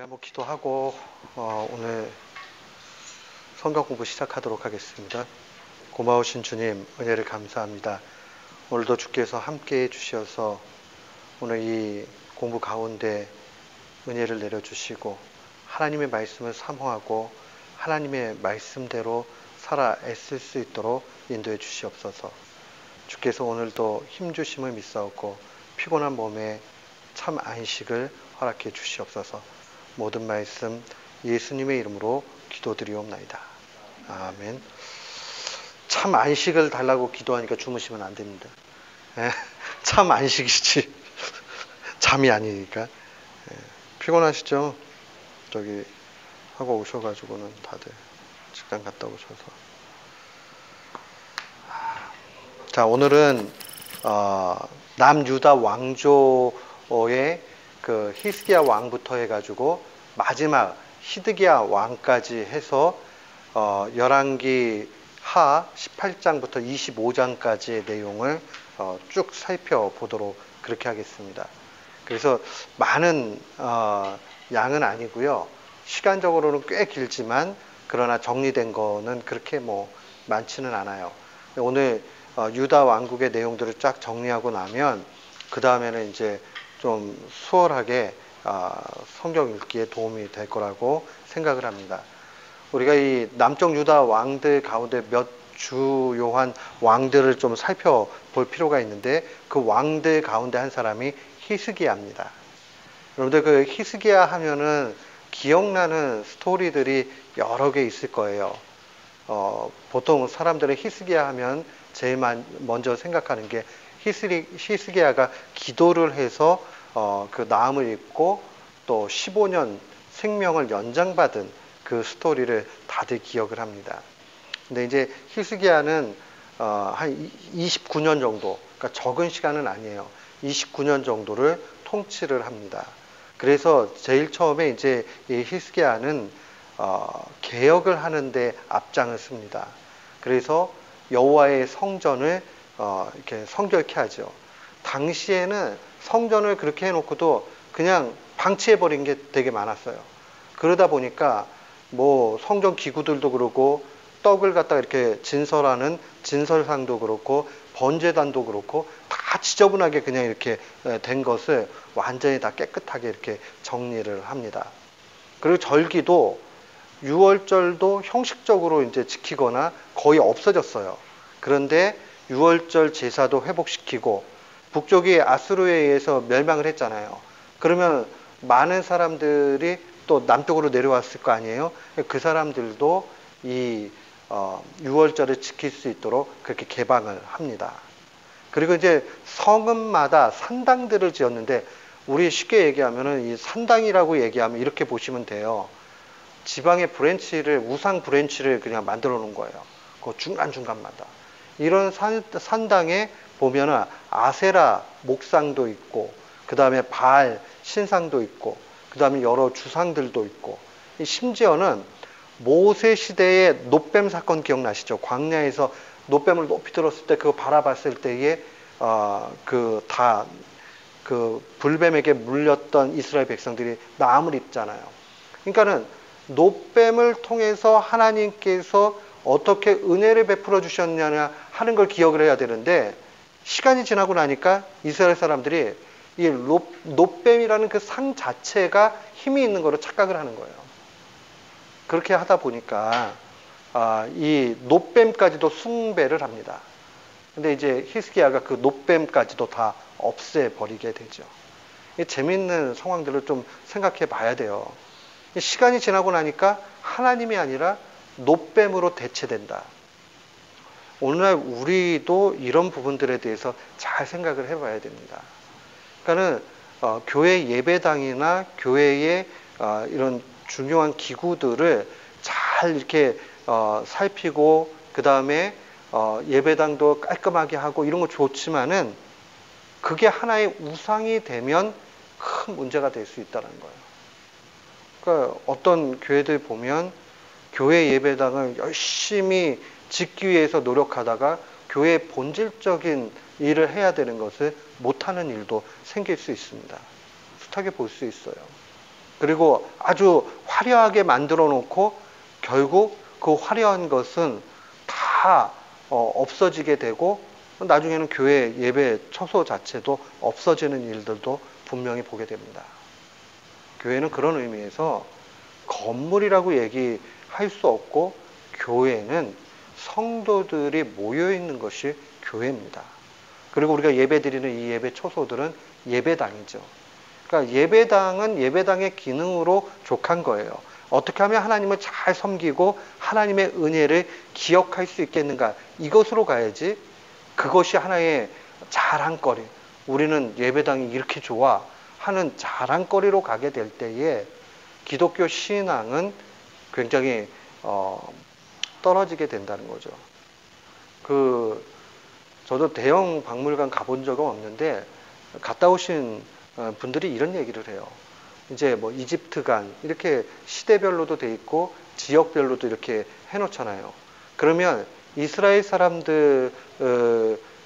우리 한번 기도하고 오늘 성경 공부 시작하도록 하겠습니다. 고마우신 주님, 은혜를 감사합니다. 오늘도 주께서 함께해 주셔서 오늘 이 공부 가운데 은혜를 내려주시고 하나님의 말씀을 사모하고 하나님의 말씀대로 살아 애쓸 수 있도록 인도해 주시옵소서. 주께서 오늘도 힘주심을 믿사옵고 피곤한 몸에 참 안식을 허락해 주시옵소서. 모든 말씀 예수님의 이름으로 기도드리옵나이다. 아멘. 참 안식을 달라고 기도하니까 주무시면 안 됩니다. 참 안식이지 잠이 아니니까. 피곤하시죠? 저기 하고 오셔가지고는 다들 직장 갔다 오셔서. 자, 오늘은 남유다 왕조의 그 히스기야 왕부터 해가지고 마지막 시드기야 왕까지 해서 열왕기 하 18장부터 25장까지의 내용을 쭉 살펴보도록 그렇게 하겠습니다. 그래서 많은 양은 아니고요. 시간적으로는 꽤 길지만 그러나 정리된 거는 그렇게 많지는 않아요. 오늘 유다 왕국의 내용들을 쫙 정리하고 나면 그 다음에는 이제 좀 수월하게 성경 읽기에 도움이 될 거라고 생각을 합니다. 우리가 이 남쪽 유다 왕들 가운데 몇 주요한 왕들을 좀 살펴볼 필요가 있는데 그 왕들 가운데 한 사람이 히스기야입니다. 여러분들 그 히스기야 하면은 기억나는 스토리들이 여러 개 있을 거예요. 보통 사람들은 히스기야 하면 제일 먼저 생각하는 게 히스기야가 기도를 해서 그 나음을 입고 또 15년 생명을 연장받은 그 스토리를 다들 기억을 합니다. 근데 이제 히스기야는 한 29년 정도, 그러니까 적은 시간은 아니에요. 29년 정도를 통치를 합니다. 그래서 제일 처음에 이제 이 히스기야는 개혁을 하는데 앞장을 씁니다. 그래서 여호와의 성전을 이렇게 성결케 하죠. 당시에는 성전을 그렇게 해놓고도 그냥 방치해버린 게 되게 많았어요. 그러다 보니까 성전 기구들도 그렇고 떡을 갖다가 이렇게 진설하는 진설상도 그렇고 번제단도 그렇고 다 지저분하게 그냥 이렇게 된 것을 완전히 다 깨끗하게 이렇게 정리를 합니다. 그리고 절기도 6월절도 형식적으로 이제 지키거나 거의 없어졌어요. 그런데 6월절 제사도 회복시키고 북쪽이 아수르에 의해서 멸망을 했잖아요. 그러면 많은 사람들이 또 남쪽으로 내려왔을 거 아니에요. 그 사람들도 이 6월절을 지킬 수 있도록 그렇게 개방을 합니다. 그리고 이제 성읍마다 산당들을 지었는데 우리 쉽게 얘기하면은 이 산당이라고 얘기하면 이렇게 보시면 돼요. 지방의 브랜치를 우상 브랜치를 그냥 만들어 놓은 거예요. 그 중간중간마다. 이런 산당에 보면은 아세라 목상도 있고 그 다음에 바알 신상도 있고 그 다음에 여러 주상들도 있고 심지어는 모세 시대의 놋뱀 사건 기억나시죠? 광야에서 놋뱀을 높이 들었을 때 그거 바라봤을 때에 그 불뱀에게 물렸던 이스라엘 백성들이 나음을 입잖아요. 그러니까는 놋뱀을 통해서 하나님께서 어떻게 은혜를 베풀어 주셨느냐 하는 걸 기억을 해야 되는데 시간이 지나고 나니까 이스라엘 사람들이 이 놋뱀이라는 그 상 자체가 힘이 있는 거로 착각을 하는 거예요. 그렇게 하다 보니까 이 놋뱀까지도 숭배를 합니다. 근데 이제 히스기야가 그 놋뱀까지도 다 없애버리게 되죠. 이 재미있는 상황들을 좀 생각해 봐야 돼요. 시간이 지나고 나니까 하나님이 아니라 놋뱀으로 대체된다. 오늘날 우리도 이런 부분들에 대해서 잘 생각을 해봐야 됩니다. 그러니까는 교회 예배당이나 교회의 이런 중요한 기구들을 잘 이렇게 살피고 그 다음에 예배당도 깔끔하게 하고 이런 거 좋지만은 그게 하나의 우상이 되면 큰 문제가 될 수 있다는 거예요. 그러니까 어떤 교회들 보면 교회 예배당을 열심히 짓기 위해서 노력하다가 교회의 본질적인 일을 해야 되는 것을 못하는 일도 생길 수 있습니다. 숱하게 볼 수 있어요. 그리고 아주 화려하게 만들어 놓고 결국 그 화려한 것은 다 없어지게 되고 나중에는 교회 예배 처소 자체도 없어지는 일들도 분명히 보게 됩니다. 교회는 그런 의미에서 건물이라고 얘기할 수 없고 교회는 성도들이 모여 있는 것이 교회입니다. 그리고 우리가 예배드리는 이 예배 처소들은 예배당이죠. 그러니까 예배당은 예배당의 기능으로 족한 거예요. 어떻게 하면 하나님을 잘 섬기고 하나님의 은혜를 기억할 수 있겠는가? 이것으로 가야지. 그것이 하나의 자랑거리. 우리는 예배당이 이렇게 좋아 하는 자랑거리로 가게 될 때에 기독교 신앙은 굉장히 떨어지게 된다는 거죠. 저도 대형 박물관 가본 적은 없는데 갔다 오신 분들이 이런 얘기를 해요. 이제 뭐 이집트관 이렇게 시대별로도 돼 있고 지역별로도 이렇게 해놓잖아요. 그러면 이스라엘 사람들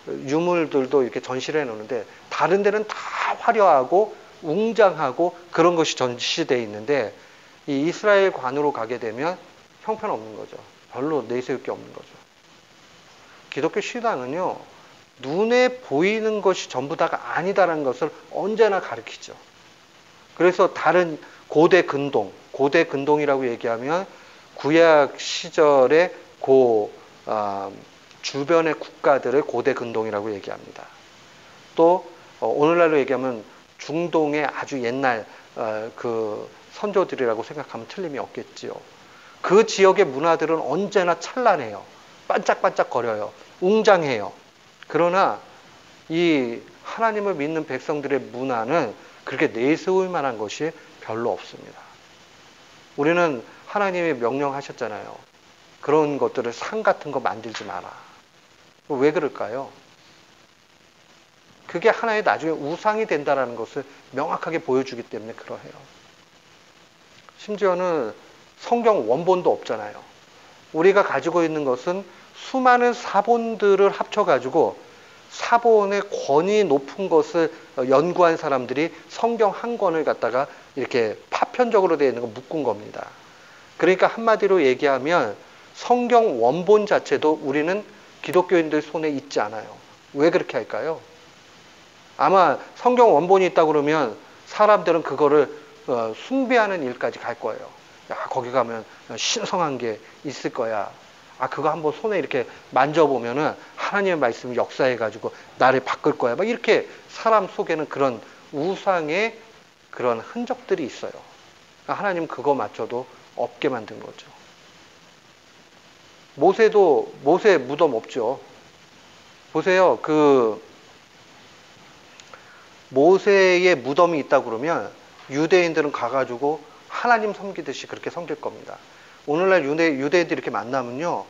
유물들도 이렇게 전시를 해놓는데 다른 데는 다 화려하고 웅장하고 그런 것이 전시되어 있는데 이 이스라엘 관으로 가게 되면 형편없는 거죠. 별로 내세울 게 없는 거죠. 기독교 신앙은요, 눈에 보이는 것이 전부 다가 아니다라는 것을 언제나 가르치죠. 그래서 다른 고대 근동이라고 얘기하면 구약 시절의 주변의 국가들을 고대 근동이라고 얘기합니다. 또 오늘날로 얘기하면 중동의 아주 옛날 그 선조들이라고 생각하면 틀림이 없겠지요. 그 지역의 문화들은 언제나 찬란해요. 반짝반짝거려요. 웅장해요. 그러나 이 하나님을 믿는 백성들의 문화는 그렇게 내세울 만한 것이 별로 없습니다. 우리는 하나님이 명령하셨잖아요. 그런 것들을 상 같은 거 만들지 마라. 왜 그럴까요? 그게 하나의 나중에 우상이 된다는 것을 명확하게 보여주기 때문에 그러해요. 심지어는 성경 원본도 없잖아요. 우리가 가지고 있는 것은 수많은 사본들을 합쳐가지고 사본의 권위 높은 것을 연구한 사람들이 성경 한 권을 갖다가 이렇게 파편적으로 되어 있는 거 묶은 겁니다. 그러니까 한마디로 얘기하면 성경 원본 자체도 우리는 기독교인들 손에 있지 않아요. 왜 그렇게 할까요? 아마 성경 원본이 있다 그러면 사람들은 그거를 숭배하는 일까지 갈 거예요. 야, 거기 가면 신성한 게 있을 거야. 그거 한번 손에 이렇게 만져보면은 하나님의 말씀이 역사해가지고 나를 바꿀 거야. 막 이렇게 사람 속에는 그런 우상의 그런 흔적들이 있어요. 하나님 그거 맞춰도 없게 만든 거죠. 모세 무덤 없죠. 보세요. 모세의 무덤이 있다 그러면 유대인들은 가가지고 하나님 섬기듯이 그렇게 섬길 겁니다. 오늘날 유대인들이 이렇게 만나면요,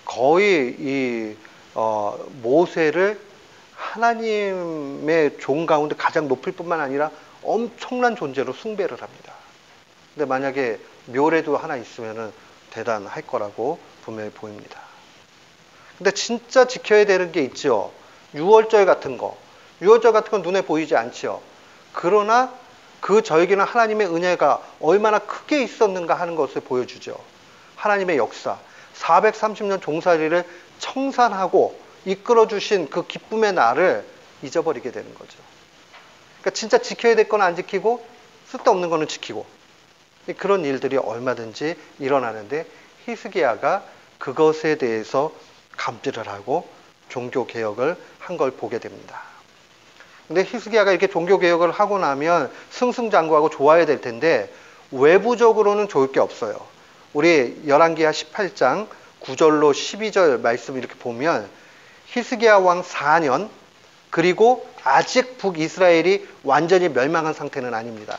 거의 모세를 하나님의 종 가운데 가장 높일 뿐만 아니라 엄청난 존재로 숭배를 합니다. 근데 만약에 묘래도 하나 있으면은 대단할 거라고 분명히 보입니다. 근데 진짜 지켜야 되는 게 있죠. 유월절 같은 거. 유월절 같은 건 눈에 보이지 않죠. 그러나 그 절기는 하나님의 은혜가 얼마나 크게 있었는가 하는 것을 보여주죠. 하나님의 역사, 430년 종살이를 청산하고 이끌어주신 그 기쁨의 날을 잊어버리게 되는 거죠. 그러니까 진짜 지켜야 될 건 안 지키고 쓸데없는 거는 지키고 그런 일들이 얼마든지 일어나는데 히스기야가 그것에 대해서 감지를 하고 종교개혁을 한 걸 보게 됩니다. 근데 히스기야가 이렇게 종교개혁을 하고 나면 승승장구하고 좋아야 될 텐데 외부적으로는 좋을 게 없어요. 우리 열왕기하 18장 9절로 12절 말씀 이렇게 보면 히스기야 왕 4년 그리고 아직 북이스라엘이 완전히 멸망한 상태는 아닙니다.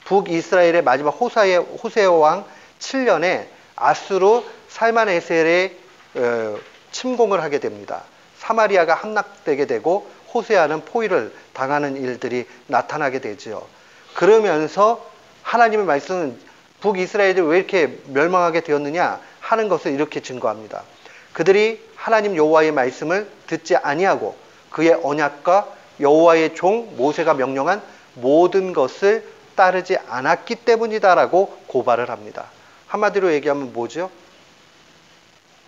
북이스라엘의 마지막 호세아 왕 7년에 아수르 살만에셀에 침공을 하게 됩니다. 사마리아가 함락되게 되고 호세아는 포위를 당하는 일들이 나타나게 되죠. 그러면서 하나님의 말씀은 북이스라엘이 왜 이렇게 멸망하게 되었느냐 하는 것을 이렇게 증거합니다. 그들이 하나님 여호와의 말씀을 듣지 아니하고 그의 언약과 여호와의 종 모세가 명령한 모든 것을 따르지 않았기 때문이다라고 고발을 합니다. 한마디로 얘기하면 뭐죠?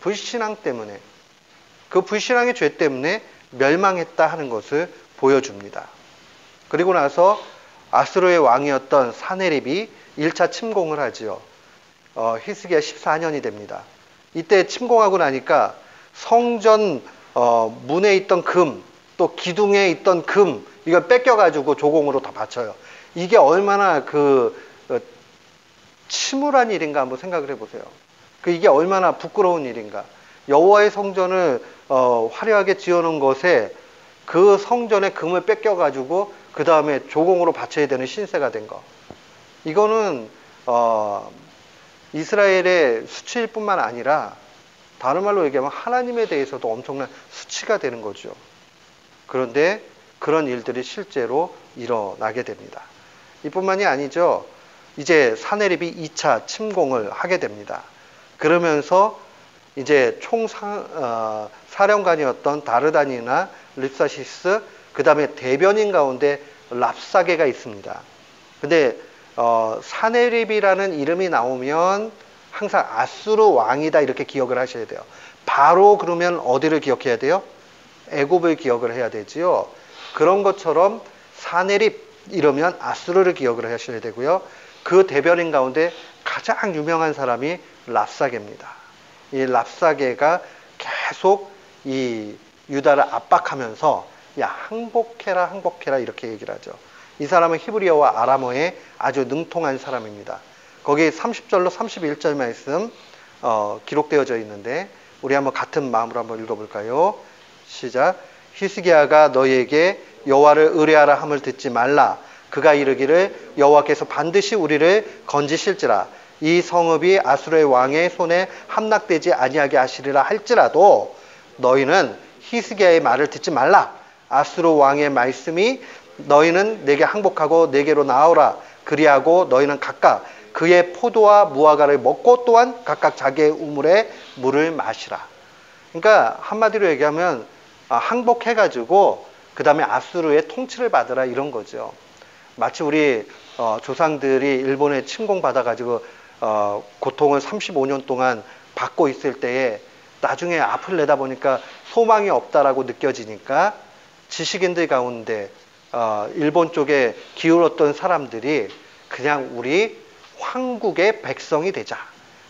불신앙 때문에, 그 불신앙의 죄 때문에 멸망했다 하는 것을 보여줍니다. 그리고 나서 아수르의 왕이었던 사네립이 1차 침공을 하지요. 히스기야 14년이 됩니다. 이때 침공하고 나니까 성전 문에 있던 금, 또 기둥에 있던 금, 이걸 뺏겨가지고 조공으로 다 바쳐요. 이게 얼마나 침울한 일인가 한번 생각을 해보세요. 이게 얼마나 부끄러운 일인가. 여호와의 성전을 화려하게 지어놓은 것에 그 성전의 금을 뺏겨가지고 그 다음에 조공으로 바쳐야 되는 신세가 된 거. 이거는 이스라엘의 수치일 뿐만 아니라 다른 말로 얘기하면 하나님에 대해서도 엄청난 수치가 되는 거죠. 그런데 그런 일들이 실제로 일어나게 됩니다. 이뿐만이 아니죠. 이제 사네립이 2차 침공을 하게 됩니다. 그러면서 이제 사령관이었던 다르다니나 립사시스, 그 다음에 대변인 가운데 랍사게가 있습니다. 근데 사네립이라는 이름이 나오면 항상 아수르 왕이다 이렇게 기억을 하셔야 돼요. 바로 그러면 어디를 기억해야 돼요? 애굽을 기억을 해야 되지요. 그런 것처럼 사네립 이러면 아수르를 기억을 하셔야 되고요. 그 대변인 가운데 가장 유명한 사람이 랍사게입니다. 이 랍사게가 계속 이 유다를 압박하면서 야, 항복해라 항복해라 이렇게 얘기를 하죠. 이 사람은 히브리어와 아람어에 아주 능통한 사람입니다. 거기 30절로 31절 말씀 기록되어져 있는데 우리 한번 같은 마음으로 한번 읽어볼까요? 시작. 히스기야가 너희에게 여호와를 의뢰하라 함을 듣지 말라. 그가 이르기를 여호와께서 반드시 우리를 건지실지라. 이 성읍이 아수르의 왕의 손에 함락되지 아니하게 하시리라 할지라도 너희는 히스기야의 말을 듣지 말라. 아수르 왕의 말씀이 너희는 내게 항복하고 내게로 나오라. 그리하고 너희는 각각 그의 포도와 무화과를 먹고 또한 각각 자기의 우물에 물을 마시라. 그러니까 한마디로 얘기하면 항복해가지고 그 다음에 아수르의 통치를 받으라 이런 거죠. 마치 우리 조상들이 일본에 침공받아가지고 고통을 35년 동안 받고 있을 때에 나중에 앞을 내다보니까 소망이 없다라고 느껴지니까 지식인들 가운데 일본 쪽에 기울었던 사람들이 그냥 우리 황국의 백성이 되자.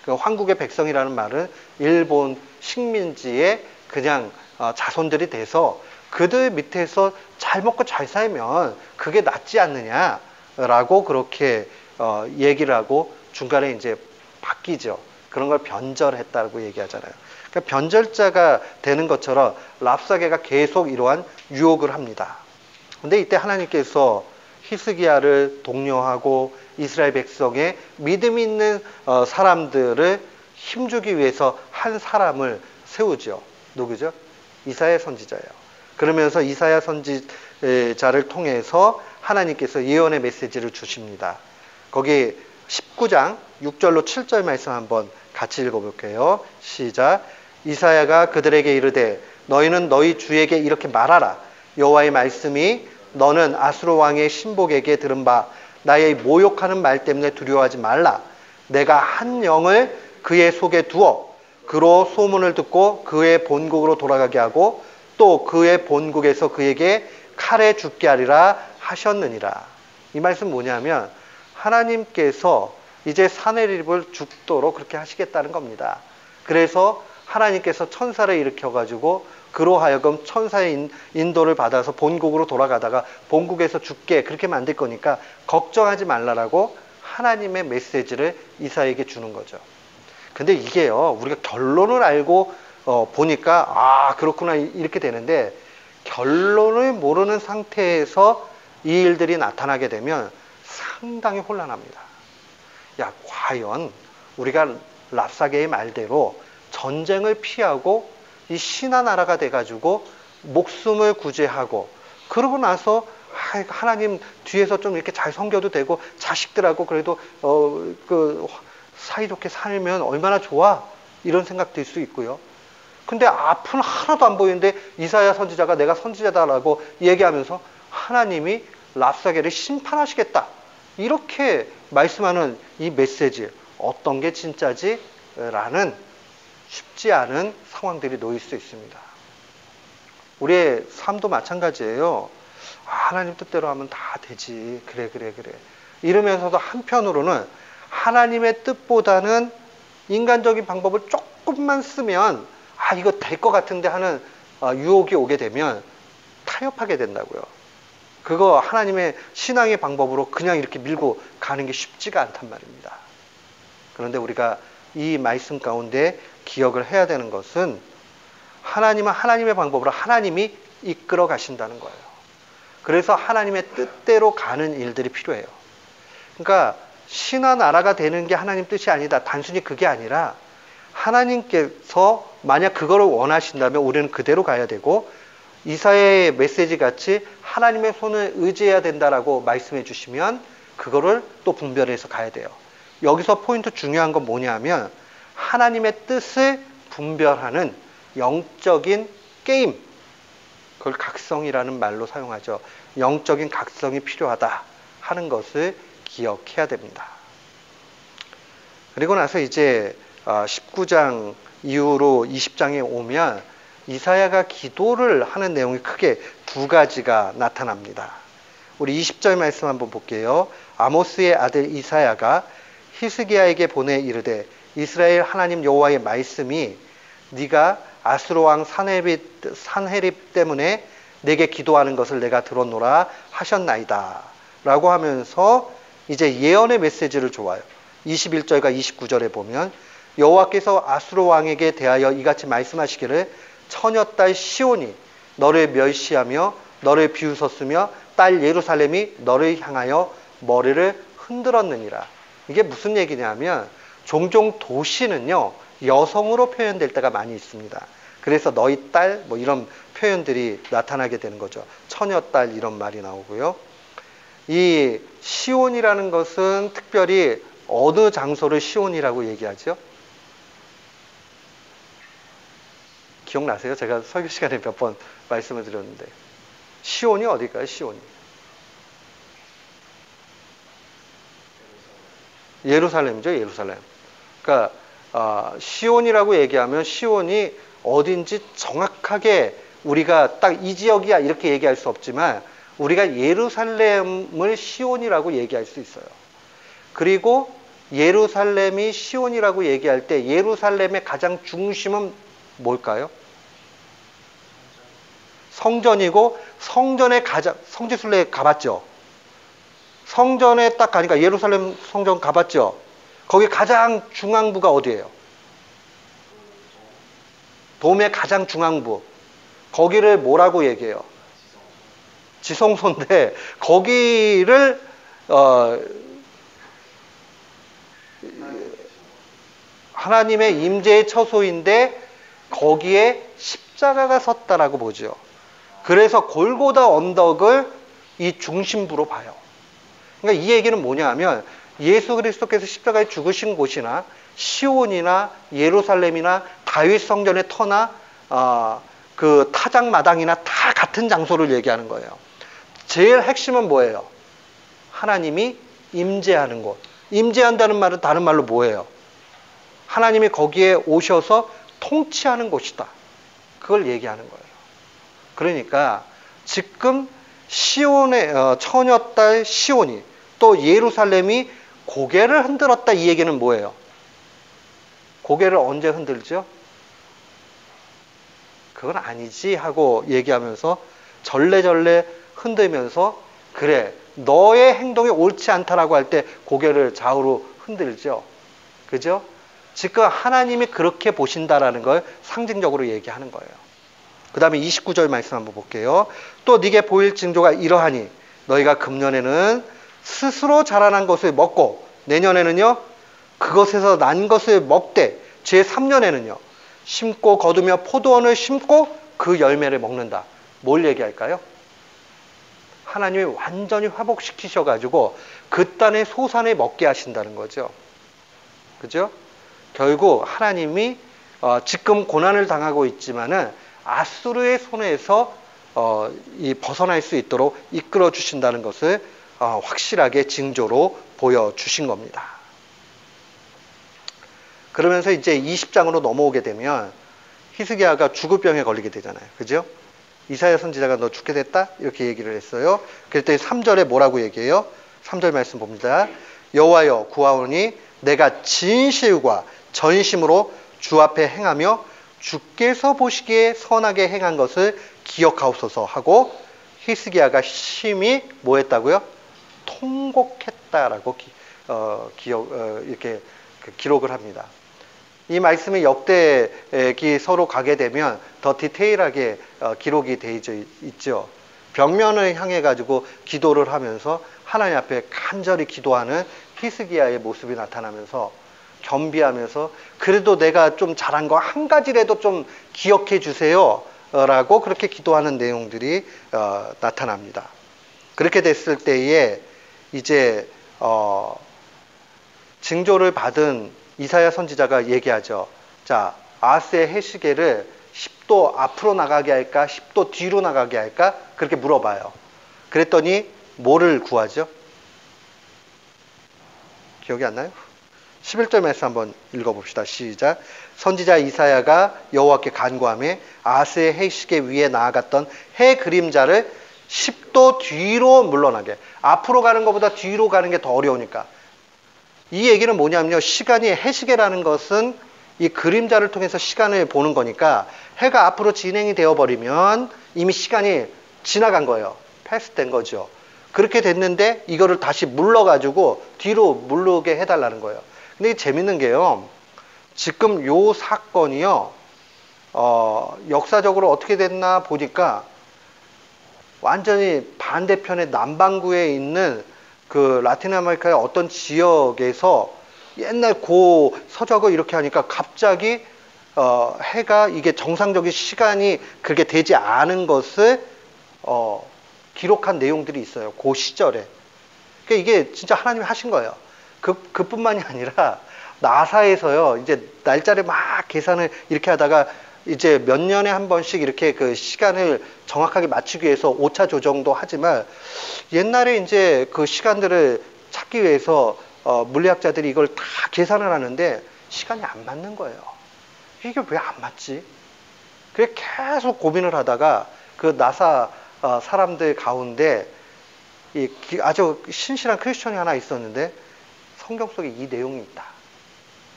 그 황국의 백성이라는 말은 일본 식민지의 그냥 자손들이 돼서 그들 밑에서 잘 먹고 잘 살면 그게 낫지 않느냐라고 그렇게 얘기를 하고 중간에 이제 바뀌죠. 그런 걸 변절했다고 얘기하잖아요. 그러니까 변절자가 되는 것처럼 랍사게가 계속 이러한 유혹을 합니다. 근데 이때 하나님께서 히스기야를 독려하고 이스라엘 백성의 믿음 있는 사람들을 힘주기 위해서 한 사람을 세우죠. 누구죠? 이사야 선지자예요. 그러면서 이사야 선지자를 통해서 하나님께서 예언의 메시지를 주십니다. 거기 19장 6절로 7절 말씀 한번 같이 읽어볼게요. 시작. 이사야가 그들에게 이르되 너희는 너희 주에게 이렇게 말하라. 여호와의 말씀이 너는 아수르 왕의 신복에게 들은 바 나의 모욕하는 말 때문에 두려워하지 말라. 내가 한 영을 그의 속에 두어 그로 소문을 듣고 그의 본국으로 돌아가게 하고 또 그의 본국에서 그에게 칼에 죽게 하리라 하셨느니라. 이 말씀 뭐냐면 하나님께서 이제 사네립을 죽도록 그렇게 하시겠다는 겁니다. 그래서 하나님께서 천사를 일으켜가지고 그로 하여금 천사의 인도를 받아서 본국으로 돌아가다가 본국에서 죽게 그렇게 만들 거니까 걱정하지 말라라고 하나님의 메시지를 이사야에게 주는 거죠. 근데 이게요, 우리가 결론을 알고 보니까 그렇구나 이렇게 되는데 결론을 모르는 상태에서 이 일들이 나타나게 되면 상당히 혼란합니다. 야, 과연 우리가 랍사게의 말대로 전쟁을 피하고 이 신하 나라가 돼가지고 목숨을 구제하고 그러고 나서 하나님 뒤에서 좀 이렇게 잘 섬겨도 되고 자식들하고 그래도 사이좋게 살면 얼마나 좋아 이런 생각 들 수 있고요. 근데 앞은 하나도 안 보이는데 이사야 선지자가 내가 선지자다라고 얘기하면서 하나님이 랍사게를 심판하시겠다 이렇게 말씀하는 이 메시지, 어떤 게 진짜지? 라는 쉽지 않은 상황들이 놓일 수 있습니다. 우리의 삶도 마찬가지예요. 하나님 뜻대로 하면 다 되지. 그래. 이러면서도 한편으로는 하나님의 뜻보다는 인간적인 방법을 조금만 쓰면 이거 될 것 같은데 하는 유혹이 오게 되면 타협하게 된다고요. 그거 하나님의 신앙의 방법으로 그냥 이렇게 밀고 가는 게 쉽지가 않단 말입니다. 그런데 우리가 이 말씀 가운데 기억을 해야 되는 것은 하나님은 하나님의 방법으로 하나님이 이끌어 가신다는 거예요. 그래서 하나님의 뜻대로 가는 일들이 필요해요. 그러니까 신의 나라가 되는 게 하나님 뜻이 아니다. 단순히 그게 아니라 하나님께서 만약 그거를 원하신다면 우리는 그대로 가야 되고 이사야의 메시지 같이 하나님의 손을 의지해야 된다라고 말씀해 주시면 그거를 또 분별해서 가야 돼요. 여기서 포인트 중요한 건 뭐냐면 하나님의 뜻을 분별하는 영적인 게임, 그걸 각성이라는 말로 사용하죠. 영적인 각성이 필요하다 하는 것을 기억해야 됩니다. 그리고 나서 이제 19장 이후로 20장에 오면 이사야가 기도를 하는 내용이 크게 두 가지가 나타납니다. 우리 20절 말씀 한번 볼게요. 아모스의 아들 이사야가 히스기야에게 보내 이르되 이스라엘 하나님 여호와의 말씀이 네가 아수르 왕 산헤립 때문에 내게 기도하는 것을 내가 들었노라 하셨나이다 라고 하면서 이제 예언의 메시지를 줘요. 21절과 29절에 보면 여호와께서 아수르 왕에게 대하여 이같이 말씀하시기를 처녀딸 시온이 너를 멸시하며 너를 비웃었으며 딸 예루살렘이 너를 향하여 머리를 흔들었느니라. 이게 무슨 얘기냐면 종종 도시는요 여성으로 표현될 때가 많이 있습니다. 그래서 너희 딸 이런 표현들이 나타나게 되는 거죠. 처녀딸 이런 말이 나오고요. 이 시온이라는 것은 특별히 어느 장소를 시온이라고 얘기하죠? 기억나세요? 제가 설교 시간에 몇 번 말씀을 드렸는데 시온이 어딜까요? 시온이 예루살렘이죠. 예루살렘. 그러니까 시온이라고 얘기하면 시온이 어딘지 정확하게 우리가 딱 이 지역이야 이렇게 얘기할 수 없지만 우리가 예루살렘을 시온이라고 얘기할 수 있어요. 그리고 예루살렘이 시온이라고 얘기할 때 예루살렘의 가장 중심은 뭘까요? 성전이고 성전에 성지순례 가봤죠? 성전에 딱 가니까 예루살렘 성전 가봤죠? 거기 가장 중앙부가 어디예요? 돔의 가장 중앙부. 거기를 뭐라고 얘기해요? 지성소인데 거기를 하나님의 임재의 처소인데 거기에 십자가가 섰다라고 보죠. 그래서 골고다 언덕을 이 중심부로 봐요. 그러니까 이 얘기는 뭐냐 하면 예수 그리스도께서 십자가에 죽으신 곳이나 시온이나 예루살렘이나 다윗 성전의 터나 그 타작마당이나 다 같은 장소를 얘기하는 거예요. 제일 핵심은 뭐예요? 하나님이 임재하는 곳. 임재한다는 말은 다른 말로 뭐예요? 하나님이 거기에 오셔서 통치하는 곳이다. 그걸 얘기하는 거예요. 그러니까 지금 시온의 처녀딸 시온이 또 예루살렘이 고개를 흔들었다 이 얘기는 뭐예요? 고개를 언제 흔들죠? 그건 아니지 하고 얘기하면서 절레절레 흔들면서 그래 너의 행동이 옳지 않다라고 할 때 고개를 좌우로 흔들죠. 그죠? 지금 하나님이 그렇게 보신다라는 걸 상징적으로 얘기하는 거예요. 그 다음에 29절 말씀 한번 볼게요. 또 네게 보일 징조가 이러하니 너희가 금년에는 스스로 자라난 것을 먹고 내년에는요 그것에서 난 것을 먹되 제3년에는요 심고 거두며 포도원을 심고 그 열매를 먹는다. 뭘 얘기할까요? 하나님이 완전히 회복시키셔가지고 그 땅의 소산을 먹게 하신다는 거죠. 그죠? 결국 하나님이 지금 고난을 당하고 있지만은 아수르의 손에서 이 벗어날 수 있도록 이끌어 주신다는 것을 확실하게 징조로 보여주신 겁니다. 그러면서 이제 20장으로 넘어오게 되면 히스기야가 죽을 병에 걸리게 되잖아요. 그죠? 이사야 선지자가 너 죽게 됐다? 이렇게 얘기를 했어요. 그랬더니 3절에 뭐라고 얘기해요? 3절 말씀 봅니다. 여호와여 구하오니 내가 진실과 전심으로 주 앞에 행하며 주께서 보시기에 선하게 행한 것을 기억하옵소서 하고 히스기야가 심히 뭐 했다고요? 통곡했다라고 이렇게 기록을 합니다. 이 말씀이 역대기 서로 가게 되면 더 디테일하게 기록이 되어 있죠. 벽면을 향해 가지고 기도를 하면서 하나님 앞에 간절히 기도하는 히스기야의 모습이 나타나면서 겸비하면서 그래도 내가 좀 잘한 거 한 가지라도 좀 기억해 주세요 라고 그렇게 기도하는 내용들이 나타납니다. 그렇게 됐을 때에 이제 징조를 받은 이사야 선지자가 얘기하죠. 자, 아하스의 해시계를 10도 앞으로 나가게 할까 10도 뒤로 나가게 할까 그렇게 물어봐요. 그랬더니 뭐를 구하죠? 기억이 안 나요? 11절 말씀 한번 읽어봅시다. 시작. 선지자 이사야가 여호와께 간구하며 아하스의 해시계 위에 나아갔던 해 그림자를 10도 뒤로 물러나게. 앞으로 가는 것보다 뒤로 가는 게 더 어려우니까. 이 얘기는 뭐냐면요. 시간이 해시계라는 것은 이 그림자를 통해서 시간을 보는 거니까 해가 앞으로 진행이 되어버리면 이미 시간이 지나간 거예요. 패스된 거죠. 그렇게 됐는데 이거를 다시 물러가지고 뒤로 물르게 해달라는 거예요. 근데 이게 재밌는 게요. 지금 요 사건이요. 역사적으로 어떻게 됐나 보니까 완전히 반대편의 남반구에 있는 그 라틴 아메리카의 어떤 지역에서 옛날 고 서적을 이렇게 하니까 갑자기 해가 이게 정상적인 시간이 그렇게 되지 않은 것을 기록한 내용들이 있어요. 그 시절에. 그러니까 이게 진짜 하나님이 하신 거예요. 그뿐만이 아니라 나사에서요. 이제 날짜를 막 계산을 이렇게 하다가 이제 몇 년에 한 번씩 이렇게 그 시간을 정확하게 맞추기 위해서 오차 조정도 하지만 옛날에 이제 그 시간들을 찾기 위해서 물리학자들이 이걸 다 계산을 하는데 시간이 안 맞는 거예요. 이게 왜 안 맞지? 그래 계속 고민을 하다가 그 나사 사람들 가운데 아주 신실한 크리스천이 하나 있었는데 성경 속에 이 내용이 있다.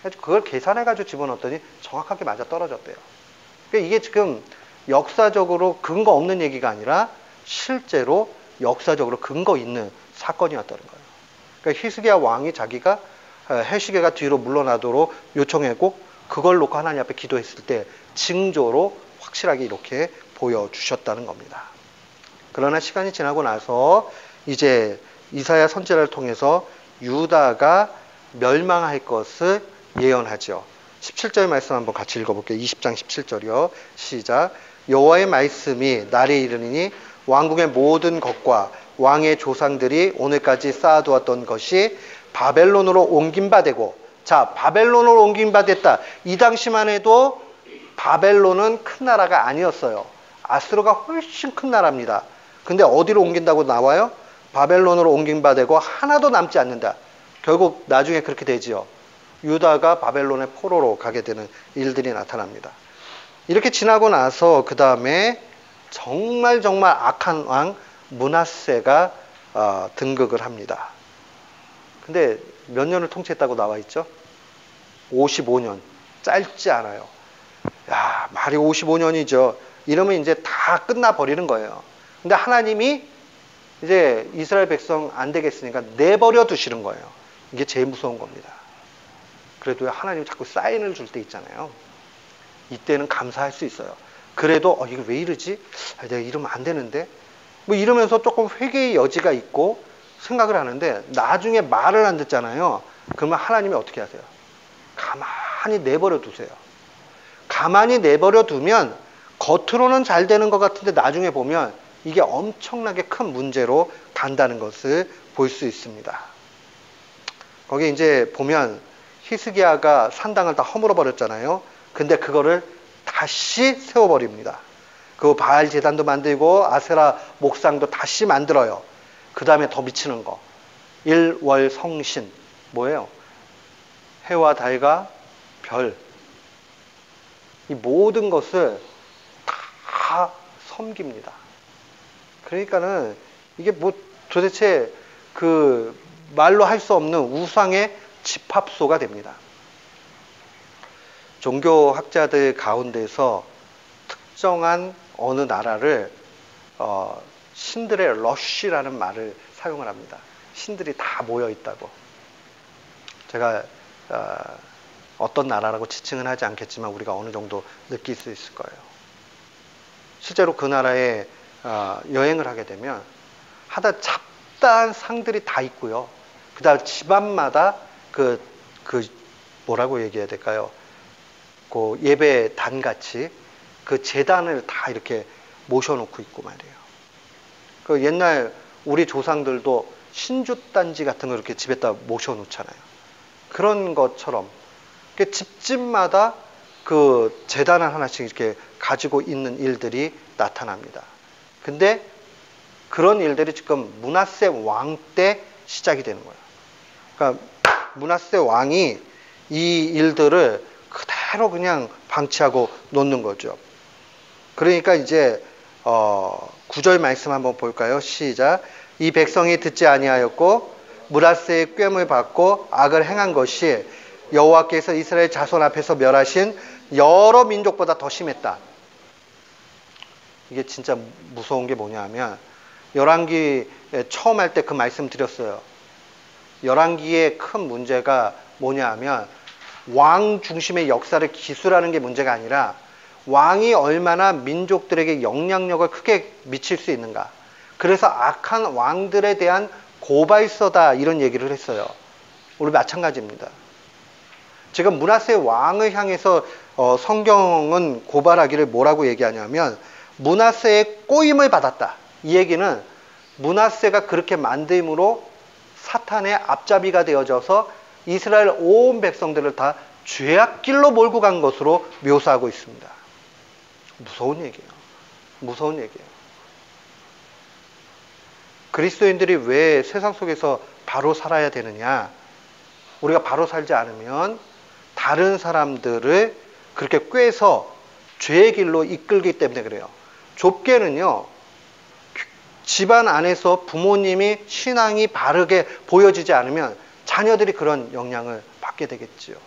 그래서 그걸 계산해가지고 집어넣었더니 정확하게 맞아 떨어졌대요. 그러니까 이게 지금 역사적으로 근거 없는 얘기가 아니라 실제로 역사적으로 근거 있는 사건이었다는 거예요. 그러니까 히스기야 왕이 자기가 해시계가 뒤로 물러나도록 요청했고 그걸 놓고 하나님 앞에 기도했을 때 징조로 확실하게 이렇게 보여주셨다는 겁니다. 그러나 시간이 지나고 나서 이제 이사야 선지자를 통해서 유다가 멸망할 것을 예언하죠. 17절 말씀 한번 같이 읽어볼게요. 20장 17절이요. 시작. 여호와의 말씀이 날이 이르니 왕궁의 모든 것과 왕의 조상들이 오늘까지 쌓아두었던 것이 바벨론으로 옮긴 바 되고, 자, 바벨론으로 옮긴 바 됐다. 이 당시만 해도 바벨론은 큰 나라가 아니었어요. 아수르가 훨씬 큰 나라입니다. 근데 어디로 옮긴다고 나와요? 바벨론으로 옮긴 바 되고 하나도 남지 않는다. 결국 나중에 그렇게 되지요. 유다가 바벨론의 포로로 가게 되는 일들이 나타납니다. 이렇게 지나고 나서 그 다음에 정말 악한 왕 므낫세가 등극을 합니다. 근데 몇 년을 통치했다고 나와 있죠? 55년. 짧지 않아요. 야, 말이 55년이죠. 이러면 이제 다 끝나버리는 거예요. 근데 하나님이 이제 이스라엘 백성 안 되겠으니까 내버려 두시는 거예요. 이게 제일 무서운 겁니다. 그래도 하나님이 자꾸 사인을 줄 때 있잖아요. 이때는 감사할 수 있어요. 그래도 이거 왜 이러지? 내가 이러면 안 되는데? 뭐 이러면서 조금 회개의 여지가 있고 생각을 하는데 나중에 말을 안 듣잖아요. 그러면 하나님이 어떻게 하세요? 가만히 내버려 두세요. 가만히 내버려 두면 겉으로는 잘 되는 것 같은데 나중에 보면 이게 엄청나게 큰 문제로 간다는 것을 볼 수 있습니다. 거기 이제 보면 히스기야가 산당을 다 허물어 버렸잖아요. 근데 그거를 다시 세워버립니다. 그 바알 제단도 만들고 아세라 목상도 다시 만들어요. 그 다음에 더 미치는 거. 일월성신. 뭐예요? 해와 달과 별. 이 모든 것을 다 섬깁니다. 그러니까는 이게 뭐 도대체 그 말로 할 수 없는 우상의 집합소가 됩니다. 종교학자들 가운데서 특정한 어느 나라를 신들의 러쉬라는 말을 사용을 합니다. 신들이 다 모여 있다고. 제가 어떤 나라라고 지칭은 하지 않겠지만 우리가 어느 정도 느낄 수 있을 거예요. 실제로 그 나라에 여행을 하게 되면 하다 잡다한 상들이 다 있고요. 그 다음 집안마다 그 뭐라고 얘기해야 될까요? 그 예배단 같이 그 제단을 다 이렇게 모셔놓고 있고 말이에요. 그 옛날 우리 조상들도 신주단지 같은 거 이렇게 집에다 모셔놓잖아요. 그런 것처럼 집집마다 그 제단을 하나씩 이렇게 가지고 있는 일들이 나타납니다. 근데 그런 일들이 지금 므낫세 왕 때 시작이 되는 거예요. 그러니까 므낫세 왕이 이 일들을 그대로 그냥 방치하고 놓는 거죠. 그러니까 이제 9절 말씀 한번 볼까요? 시작. 이 백성이 듣지 아니하였고 므낫세의 꾀을 받고 악을 행한 것이 여호와께서 이스라엘 자손 앞에서 멸하신 여러 민족보다 더 심했다. 이게 진짜 무서운 게 뭐냐면 열왕기 처음 할 때 그 말씀 드렸어요. 열왕기의 큰 문제가 뭐냐 하면 왕 중심의 역사를 기술하는 게 문제가 아니라 왕이 얼마나 민족들에게 영향력을 크게 미칠 수 있는가. 그래서 악한 왕들에 대한 고발서다 이런 얘기를 했어요. 우리 마찬가지입니다. 지금 므낫세 왕을 향해서 성경은 고발하기를 뭐라고 얘기하냐면 므낫세의 꼬임을 받았다. 이 얘기는 므낫세가 그렇게 만듦으로 사탄의 앞잡이가 되어져서 이스라엘 온 백성들을 다 죄악길로 몰고 간 것으로 묘사하고 있습니다. 무서운 얘기예요. 무서운 얘기예요. 그리스도인들이 왜 세상 속에서 바로 살아야 되느냐? 우리가 바로 살지 않으면 다른 사람들을 그렇게 꿰서 죄의 길로 이끌기 때문에 그래요. 좁게는요, 집안 안에서 부모님이 신앙이 바르게 보여지지 않으면 자녀들이 그런 영향을 받게 되겠지요.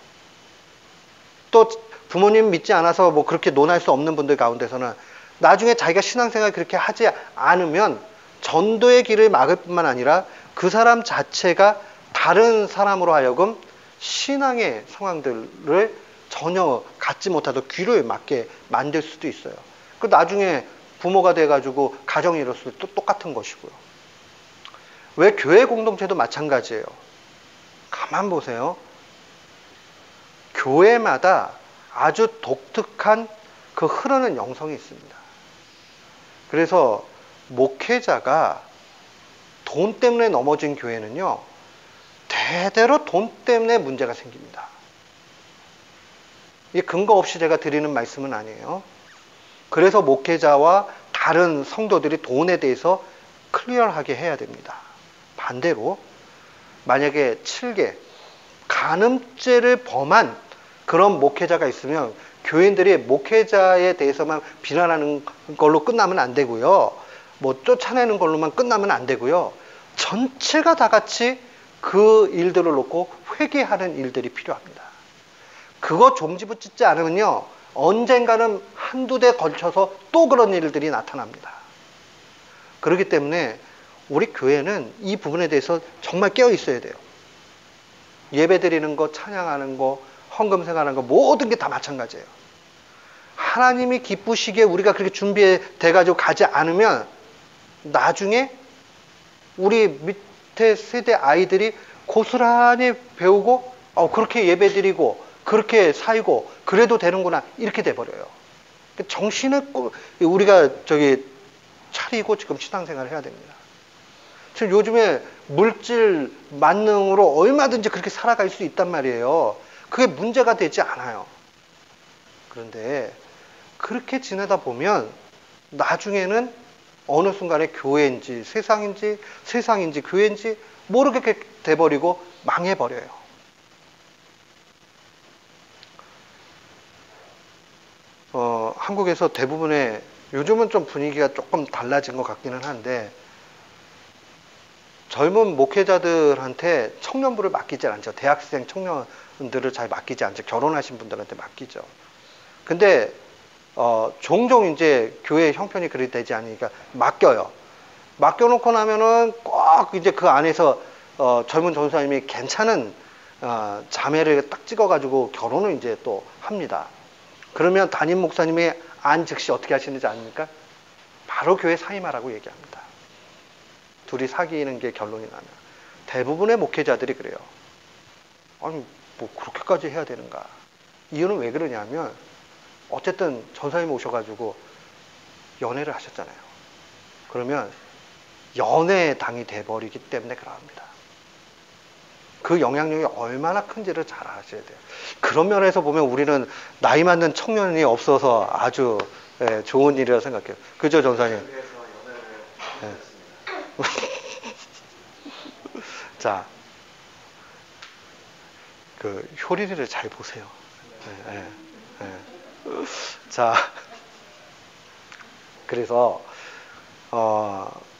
또 부모님 믿지 않아서 뭐 그렇게 논할 수 없는 분들 가운데서는 나중에 자기가 신앙생활 그렇게 하지 않으면 전도의 길을 막을 뿐만 아니라 그 사람 자체가 다른 사람으로 하여금 신앙의 상황들을 전혀 갖지 못하도록 귀를 막게 만들 수도 있어요. 그 나중에 부모가 돼가지고 가정이 이뤘을 때 또 똑같은 것이고요. 왜 교회 공동체도 마찬가지예요. 가만 보세요. 교회마다 아주 독특한 그 흐르는 영성이 있습니다. 그래서 목회자가 돈 때문에 넘어진 교회는요, 대대로 돈 때문에 문제가 생깁니다. 이게 근거 없이 제가 드리는 말씀은 아니에요. 그래서 목회자와 다른 성도들이 돈에 대해서 클리어하게 해야 됩니다. 반대로 만약에 7개 간음죄를 범한 그런 목회자가 있으면 교인들이 목회자에 대해서만 비난하는 걸로 끝나면 안 되고요. 뭐 쫓아내는 걸로만 끝나면 안 되고요. 전체가 다 같이 그 일들을 놓고 회개하는 일들이 필요합니다. 그거 종지부짓지 않으면요, 언젠가는 한두 대 걸쳐서 또 그런 일들이 나타납니다. 그렇기 때문에 우리 교회는 이 부분에 대해서 정말 깨어 있어야 돼요. 예배 드리는 거, 찬양하는 거, 헌금 생활하는 거, 모든 게 다 마찬가지예요. 하나님이 기쁘시기에 우리가 그렇게 준비돼가지고 가지 않으면 나중에 우리 밑에 세대 아이들이 고스란히 배우고 그렇게 예배 드리고 그렇게 살고 그래도 되는구나 이렇게 돼버려요. 정신을 우리가 차리고 지금 신앙생활을 해야 됩니다. 지금 요즘에 물질 만능으로 얼마든지 그렇게 살아갈 수 있단 말이에요. 그게 문제가 되지 않아요. 그런데 그렇게 지내다 보면 나중에는 어느 순간에 교회인지 세상인지 세상인지 교회인지 모르게 돼버리고 망해버려요. 한국에서 대부분의 요즘은 좀 분위기가 조금 달라진 것 같기는 한데 젊은 목회자들한테 청년부를 맡기지 않죠. 대학생 청년들을 잘 맡기지 않죠. 결혼하신 분들한테 맡기죠. 근데 종종 이제 교회 형편이 그리 되지 않으니까 맡겨요. 맡겨놓고 나면은 꼭 이제 그 안에서 젊은 전사님이 괜찮은 자매를 딱 찍어가지고 결혼을 이제 또 합니다. 그러면 담임 목사님이 안 즉시 어떻게 하시는지 아닙니까? 바로 교회 사임하라고 얘기합니다. 둘이 사귀는 게 결론이 나면. 대부분의 목회자들이 그래요. 아니 뭐 그렇게까지 해야 되는가? 이유는 왜 그러냐면 어쨌든 전사님 오셔가지고 연애를 하셨잖아요. 그러면 연애의 당이 돼버리기 때문에 그럽니다. 그 영향력이 얼마나 큰지를 잘 아셔야 돼요. 그런 면에서 보면 우리는 나이 맞는 청년이 없어서 아주 좋은 일이라고 생각해요. 그죠, 전사님? 네. 자, 그 효리를 잘 보세요. 네, 네, 네. 자, 그래서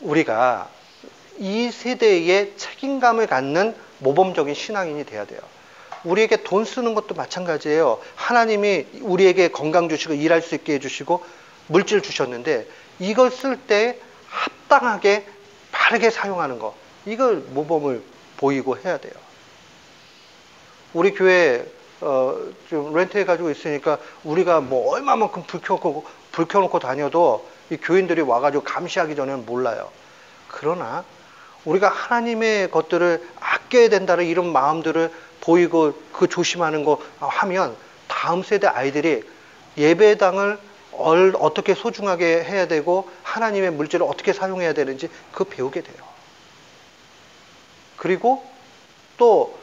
우리가 이 세대의 책임감을 갖는 모범적인 신앙인이 돼야 돼요. 우리에게 돈 쓰는 것도 마찬가지예요. 하나님이 우리에게 건강 주시고 일할 수 있게 해주시고 물질 주셨는데 이걸 쓸 때 합당하게 바르게 사용하는 거, 이걸 모범을 보이고 해야 돼요. 우리 교회 좀 렌트해 가지고 있으니까 우리가 뭐 얼마만큼 불 켜놓고 다녀도 이 교인들이 와가지고 감시하기 전에는 몰라요. 그러나 우리가 하나님의 것들을 아껴야 된다는 이런 마음들을 보이고 그 조심하는 거 하면 다음 세대 아이들이 예배당을 어떻게 소중하게 해야 되고 하나님의 물질을 어떻게 사용해야 되는지 그거 배우게 돼요. 그리고 또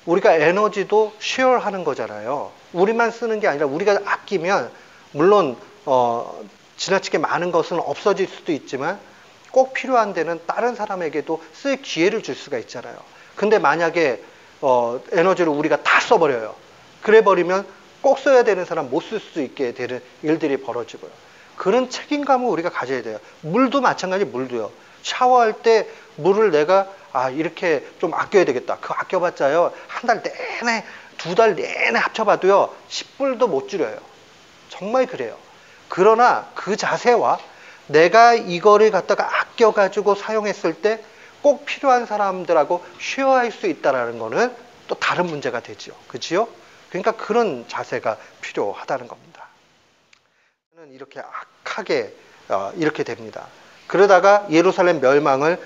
우리가 에너지도 쉐어하는 거잖아요. 우리만 쓰는 게 아니라 우리가 아끼면 물론 지나치게 많은 것은 없어질 수도 있지만 꼭 필요한 데는 다른 사람에게도 쓸 기회를 줄 수가 있잖아요. 근데 만약에 에너지를 우리가 다 써버려요. 그래 버리면 꼭 써야 되는 사람 못 쓸 수 있게 되는 일들이 벌어지고요. 그런 책임감을 우리가 가져야 돼요. 물도 마찬가지. 물도요. 샤워할 때 물을 내가 이렇게 좀 아껴야 되겠다. 그거 아껴봤자요, 한 달 내내, 두 달 내내 합쳐봐도요 10불도 못 줄여요. 정말 그래요. 그러나 그 자세와 내가 이거를 갖다가 아껴가지고 사용했을 때 꼭 필요한 사람들하고 쉐어할 수 있다는 거는 또 다른 문제가 되죠. 그렇죠? 그러니까 그런 자세가 필요하다는 겁니다. 이렇게 악하게 이렇게 됩니다. 그러다가 예루살렘 멸망을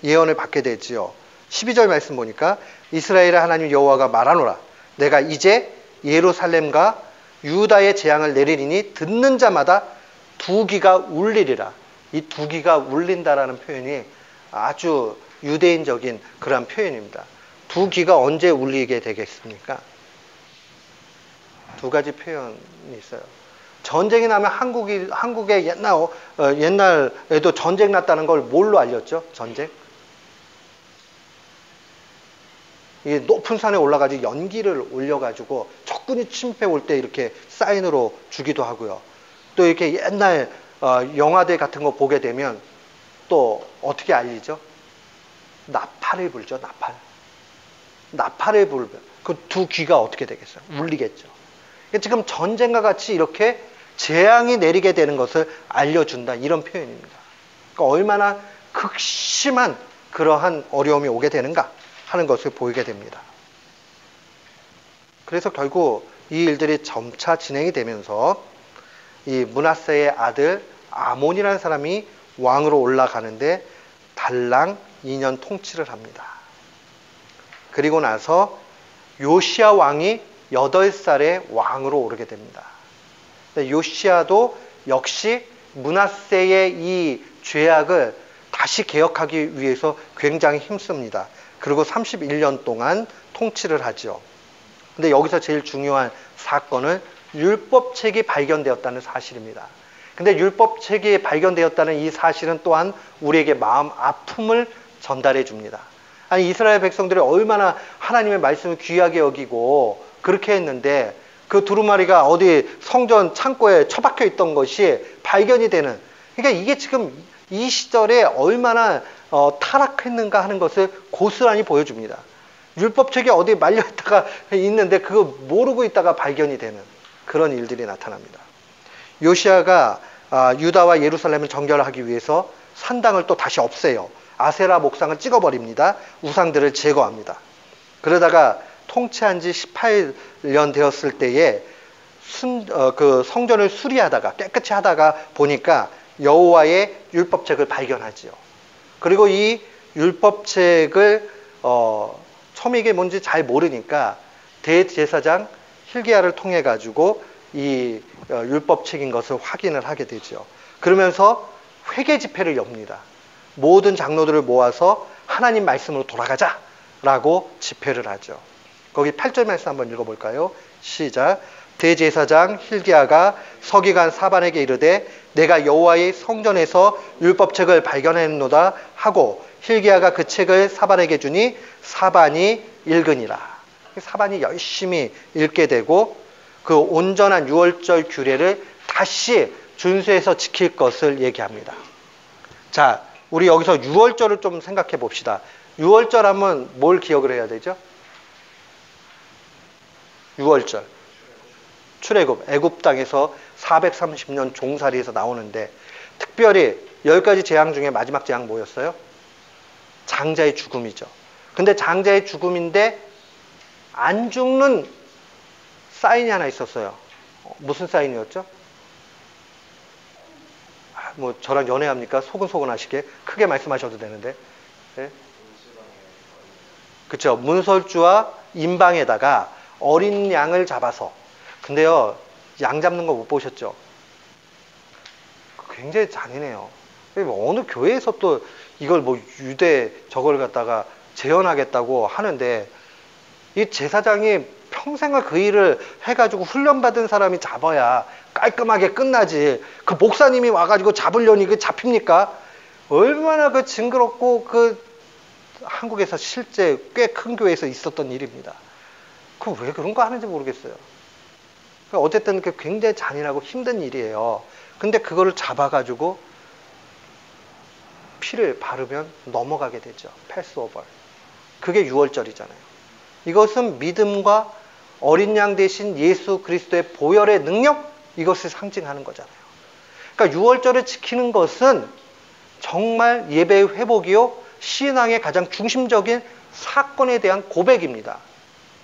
예언을 받게 되지요. 12절 말씀 보니까 이스라엘의 하나님 여호와가 말하노라. 내가 이제 예루살렘과 유다의 재앙을 내리리니 듣는 자마다 두기가 울리리라. 이 두기가 울린다라는 표현이 아주 유대인적인 그런 표현입니다. 두기가 언제 울리게 되겠습니까? 두 가지 표현이 있어요. 전쟁이 나면 한국에 옛날에도 전쟁 났다는 걸 뭘로 알렸죠? 전쟁? 이 높은 산에 올라가지고 연기를 올려가지고 적군이 침입해 올 때 이렇게 사인으로 주기도 하고요. 또 이렇게 옛날 영화들 같은 거 보게 되면 또 어떻게 알리죠? 나팔을 불죠. 나팔을 불면 그 두 귀가 어떻게 되겠어요? 울리겠죠. 지금 전쟁과 같이 이렇게 재앙이 내리게 되는 것을 알려준다, 이런 표현입니다. 그러니까 얼마나 극심한 그러한 어려움이 오게 되는가 하는 것을 보이게 됩니다. 그래서 결국 이 일들이 점차 진행이 되면서 이 므낫세의 아들 아몬이라는 사람이 왕으로 올라가는데 달랑 2년 통치를 합니다. 그리고 나서 요시야 왕이 8살에 왕으로 오르게 됩니다. 요시야도 역시 므낫세의 이 죄악을 다시 개혁하기 위해서 굉장히 힘씁니다. 그리고 31년 동안 통치를 하죠. 근데 여기서 제일 중요한 사건은 율법책이 발견되었다는 사실입니다. 근데 율법책이 발견되었다는 이 사실은 또한 우리에게 마음 아픔을 전달해 줍니다. 아니, 이스라엘 백성들이 얼마나 하나님의 말씀을 귀하게 여기고 그렇게 했는데 그 두루마리가 어디 성전 창고에 처박혀 있던 것이 발견이 되는, 그러니까 이게 지금 이 시절에 얼마나 타락했는가 하는 것을 고스란히 보여줍니다. 율법책이 어디 말려있다가 있는데 그거 모르고 있다가 발견이 되는 그런 일들이 나타납니다. 요시아가 유다와 예루살렘을 정결하기 위해서 산당을 또 다시 없애요. 아세라 목상을 찍어버립니다. 우상들을 제거합니다. 그러다가 통치한 지 18년 되었을 때에 그 성전을 수리하다가 깨끗이 하다가 보니까 여호와의 율법책을 발견하지요. 그리고 이 율법책을 처음에 이게 뭔지 잘 모르니까 대제사장 hilki야를 통해 가지고 이 율법책인 것을 확인을 하게 되죠. 그러면서 회개 집회를 엽니다. 모든 장로들을 모아서 하나님 말씀으로 돌아가자라고 집회를 하죠. 거기 8절 말씀 한번 읽어볼까요? 시작. 대제사장 hilki야가 서기관 사반에게 이르되 내가 여호와의 성전에서 율법책을 발견했노다 하고 hilki야가 그 책을 사반에게 주니 사반이 읽으니라. 사반이 열심히 읽게 되고 그 온전한 유월절 규례를 다시 준수해서 지킬 것을 얘기합니다. 자, 우리 여기서 유월절을 좀 생각해 봅시다. 유월절 하면 뭘 기억을 해야 되죠? 유월절. 출애굽, 애굽 땅에서 430년 종살이에서 나오는데 특별히 10가지 재앙 중에 마지막 재앙 뭐였어요? 장자의 죽음이죠. 근데 장자의 죽음인데 안 죽는 사인이 하나 있었어요. 무슨 사인이었죠? 뭐 저랑 연애합니까? 소근소근 하시게 크게 말씀하셔도 되는데. 네? 그렇죠. 문설주와 임방에다가 어린 양을 잡아서. 근데요, 양 잡는 거 못 보셨죠? 굉장히 잔인해요. 어느 교회에서 또 이걸 뭐 유대 저걸 갖다가 재현하겠다고 하는데 이 제사장이 평생을 그 일을 해가지고 훈련받은 사람이 잡아야 깔끔하게 끝나지. 그 목사님이 와가지고 잡으려니 그 잡힙니까? 얼마나 그 징그럽고 그 한국에서 실제 꽤 큰 교회에서 있었던 일입니다. 그 왜 그런 거 하는지 모르겠어요. 어쨌든 그 굉장히 잔인하고 힘든 일이에요. 근데 그거를 잡아가지고 피를 바르면 넘어가게 되죠. 패스오버. 그게 유월절이잖아요. 이것은 믿음과 어린 양 대신 예수 그리스도의 보혈의 능력, 이것을 상징하는 거잖아요. 그러니까 유월절을 지키는 것은 정말 예배의 회복이요, 신앙의 가장 중심적인 사건에 대한 고백입니다.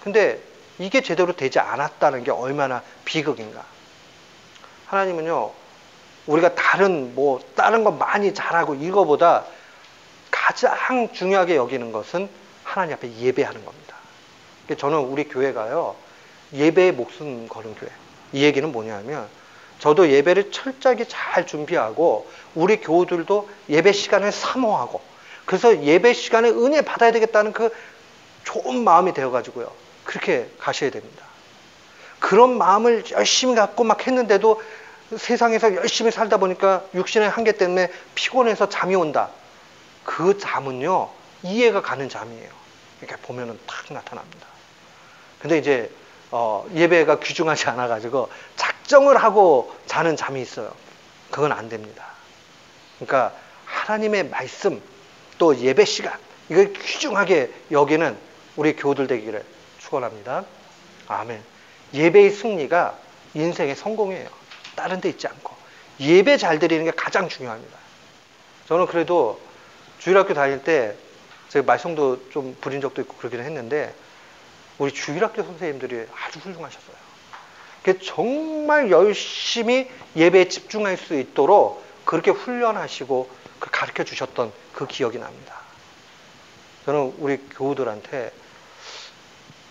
근데 이게 제대로 되지 않았다는 게 얼마나 비극인가. 하나님은요, 우리가 다른 거 많이 잘하고 이거보다 가장 중요하게 여기는 것은 하나님 앞에 예배하는 겁니다. 저는 우리 교회가요, 예배에 목숨 거는 교회. 이 얘기는 뭐냐면, 저도 예배를 철저하게 잘 준비하고, 우리 교우들도 예배 시간을 사모하고, 그래서 예배 시간에 은혜 받아야 되겠다는 그 좋은 마음이 되어가지고요, 그렇게 가셔야 됩니다. 그런 마음을 열심히 갖고 막 했는데도 세상에서 열심히 살다 보니까 육신의 한계 때문에 피곤해서 잠이 온다. 그 잠은요, 이해가 가는 잠이에요. 이렇게 보면은 탁 나타납니다. 근데 이제 예배가 귀중하지 않아가지고 작정을 하고 자는 잠이 있어요. 그건 안 됩니다. 그러니까 하나님의 말씀, 또 예배 시간, 이걸 귀중하게 여기는 우리 교우들 되기를 축원합니다. 아멘. 예배의 승리가 인생의 성공이에요. 다른 데 있지 않고. 예배 잘 드리는 게 가장 중요합니다. 저는 그래도 주일학교 다닐 때 제가 말썽도 좀 부린 적도 있고 그러기는 했는데 우리 주일학교 선생님들이 아주 훌륭하셨어요. 정말 열심히 예배에 집중할 수 있도록 그렇게 훈련하시고 가르쳐 주셨던 그 기억이 납니다. 저는 우리 교우들한테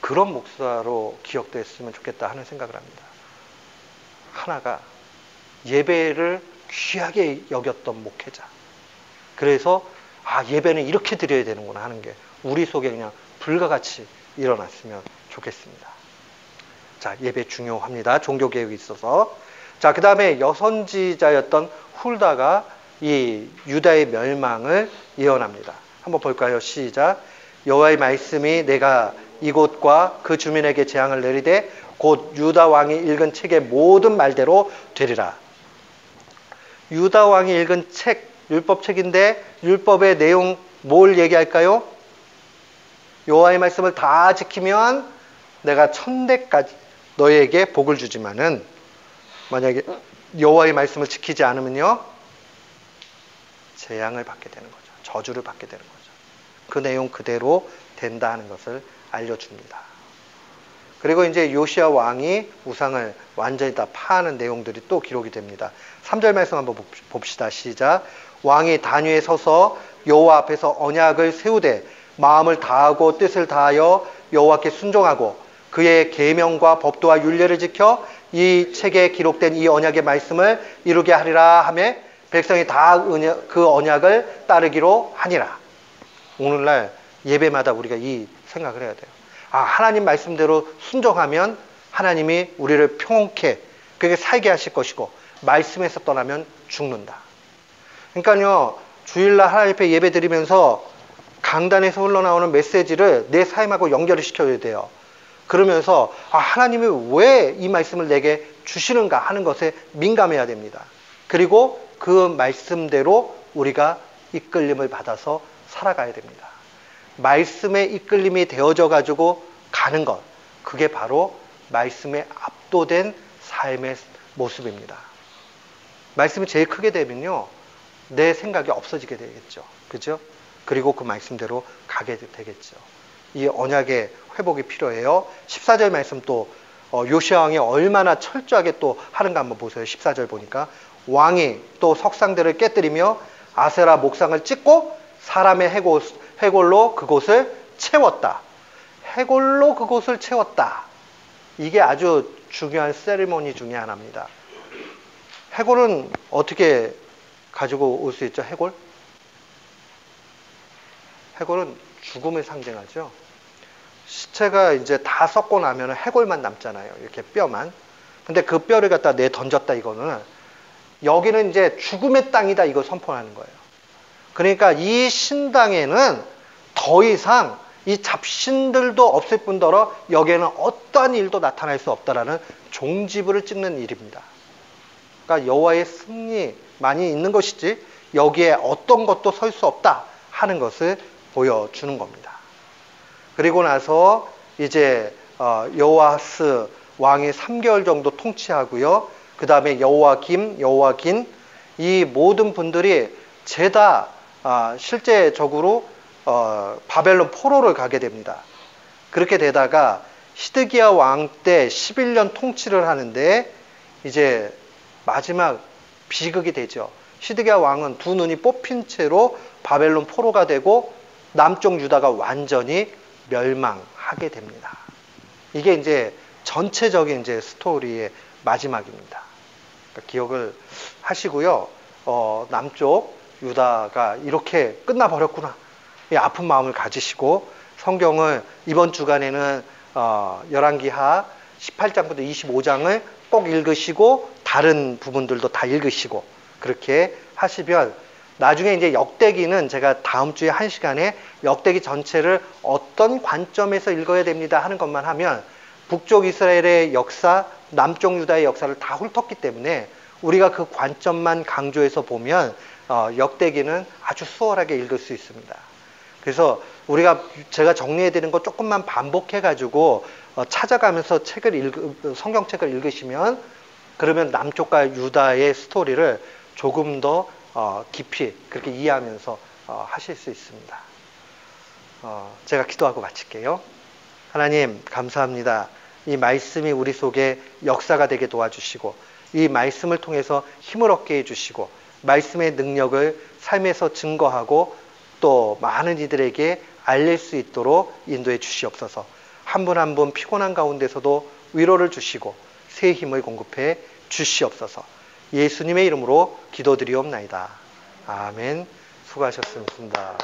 그런 목사로 기억됐으면 좋겠다 하는 생각을 합니다. 하나가 예배를 귀하게 여겼던 목회자. 그래서 예배는 이렇게 드려야 되는구나 하는 게 우리 속에 그냥 불가같이 일어났으면 좋겠습니다. 자, 예배 중요합니다. 종교개혁이 있어서. 자, 그 다음에 여선지자였던 훌다가 이 유다의 멸망을 예언합니다. 한번 볼까요? 시작. 여호와의 말씀이 내가 이곳과 그 주민에게 재앙을 내리되 곧 유다 왕이 읽은 책의 모든 말대로 되리라. 유다 왕이 읽은 책, 율법책인데 율법의 내용 뭘 얘기할까요? 여호와의 말씀을 다 지키면 내가 천대까지 너희에게 복을 주지만은 만약에 여호와의 말씀을 지키지 않으면요 재앙을 받게 되는 거죠. 저주를 받게 되는 거죠. 그 내용 그대로 된다는 것을 알려줍니다. 그리고 이제 요시야 왕이 우상을 완전히 다 파하는 내용들이 또 기록이 됩니다. 3절 말씀 한번 봅시다. 시작. 왕이 단 위에 서서 여호와 앞에서 언약을 세우되 마음을 다하고 뜻을 다하여 여호와께 순종하고 그의 계명과 법도와 율례를 지켜 이 책에 기록된 이 언약의 말씀을 이루게 하리라 하며 백성이 다 그 언약을 따르기로 하니라. 오늘날 예배마다 우리가 이 생각을 해야 돼요. 아, 하나님 말씀대로 순종하면 하나님이 우리를 평온케 그렇게 살게 하실 것이고 말씀에서 떠나면 죽는다. 그러니까요, 주일날 하나님 앞에 예배 드리면서 강단에서 흘러나오는 메시지를 내 삶하고 연결을 시켜야 돼요. 그러면서 아, 하나님이 왜 이 말씀을 내게 주시는가 하는 것에 민감해야 됩니다. 그리고 그 말씀대로 우리가 이끌림을 받아서 살아가야 됩니다. 말씀에 이끌림이 되어져 가지고 가는 것, 그게 바로 말씀에 압도된 삶의 모습입니다. 말씀이 제일 크게 되면요 내 생각이 없어지게 되겠죠. 그죠? 그리고 그 말씀대로 가게 되겠죠. 이 언약의 회복이 필요해요. 14절 말씀 또 요시야 왕이 얼마나 철저하게 또 하는가 한번 보세요. 14절 보니까 왕이 또 석상들을 깨뜨리며 아세라 목상을 찍고 사람의 해골로 그곳을 채웠다. 해골로 그곳을 채웠다. 이게 아주 중요한 세리머니 중에 하나입니다. 해골은 어떻게 가지고 올 수 있죠? 해골? 해골은 죽음을 상징하죠. 시체가 이제 다 썩고 나면 해골만 남잖아요. 이렇게 뼈만. 근데 그 뼈를 갖다 내 던졌다 이거는 여기는 이제 죽음의 땅이다 이거 선포하는 거예요. 그러니까 이 신당에는 더 이상 이 잡신들도 없을 뿐더러 여기에는 어떠한 일도 나타날 수 없다라는 종지부를 찍는 일입니다. 그러니까 여호와의 승리만이 있는 것이지 여기에 어떤 것도 설 수 없다 하는 것을 보여주는 겁니다. 그리고 나서 이제 여호아스 왕이 3개월 정도 통치하고요. 그 다음에 여호아긴 이 모든 분들이 죄다 실제적으로 바벨론 포로를 가게 됩니다. 그렇게 되다가 시드기야 왕 때 11년 통치를 하는데 이제 마지막 비극이 되죠. 시드기야 왕은 두 눈이 뽑힌 채로 바벨론 포로가 되고 남쪽 유다가 완전히 멸망하게 됩니다. 이게 이제 전체적인 이제 스토리의 마지막입니다. 그러니까 기억을 하시고요. 남쪽 유다가 이렇게 끝나버렸구나. 이 아픈 마음을 가지시고 성경을 이번 주간에는 열왕기하 18장부터 25장을 꼭 읽으시고 다른 부분들도 다 읽으시고 그렇게 하시면 나중에 이제 역대기는 제가 다음 주에 한 시간에 역대기 전체를 어떤 관점에서 읽어야 됩니다 하는 것만 하면 북쪽 이스라엘의 역사, 남쪽 유다의 역사를 다 훑었기 때문에 우리가 그 관점만 강조해서 보면 역대기는 아주 수월하게 읽을 수 있습니다. 그래서 제가 정리해드린 거 조금만 반복해가지고 찾아가면서 성경책을 읽으시면 그러면 남쪽과 유다의 스토리를 조금 더 깊이 그렇게 이해하면서 하실 수 있습니다. 제가 기도하고 마칠게요. 하나님 감사합니다. 이 말씀이 우리 속에 역사가 되게 도와주시고 이 말씀을 통해서 힘을 얻게 해주시고 말씀의 능력을 삶에서 증거하고 또 많은 이들에게 알릴 수 있도록 인도해 주시옵소서. 한 분 한 분 피곤한 가운데서도 위로를 주시고 새 힘을 공급해 주시옵소서. 예수님의 이름으로 기도드리옵나이다. 아멘. 수고하셨습니다.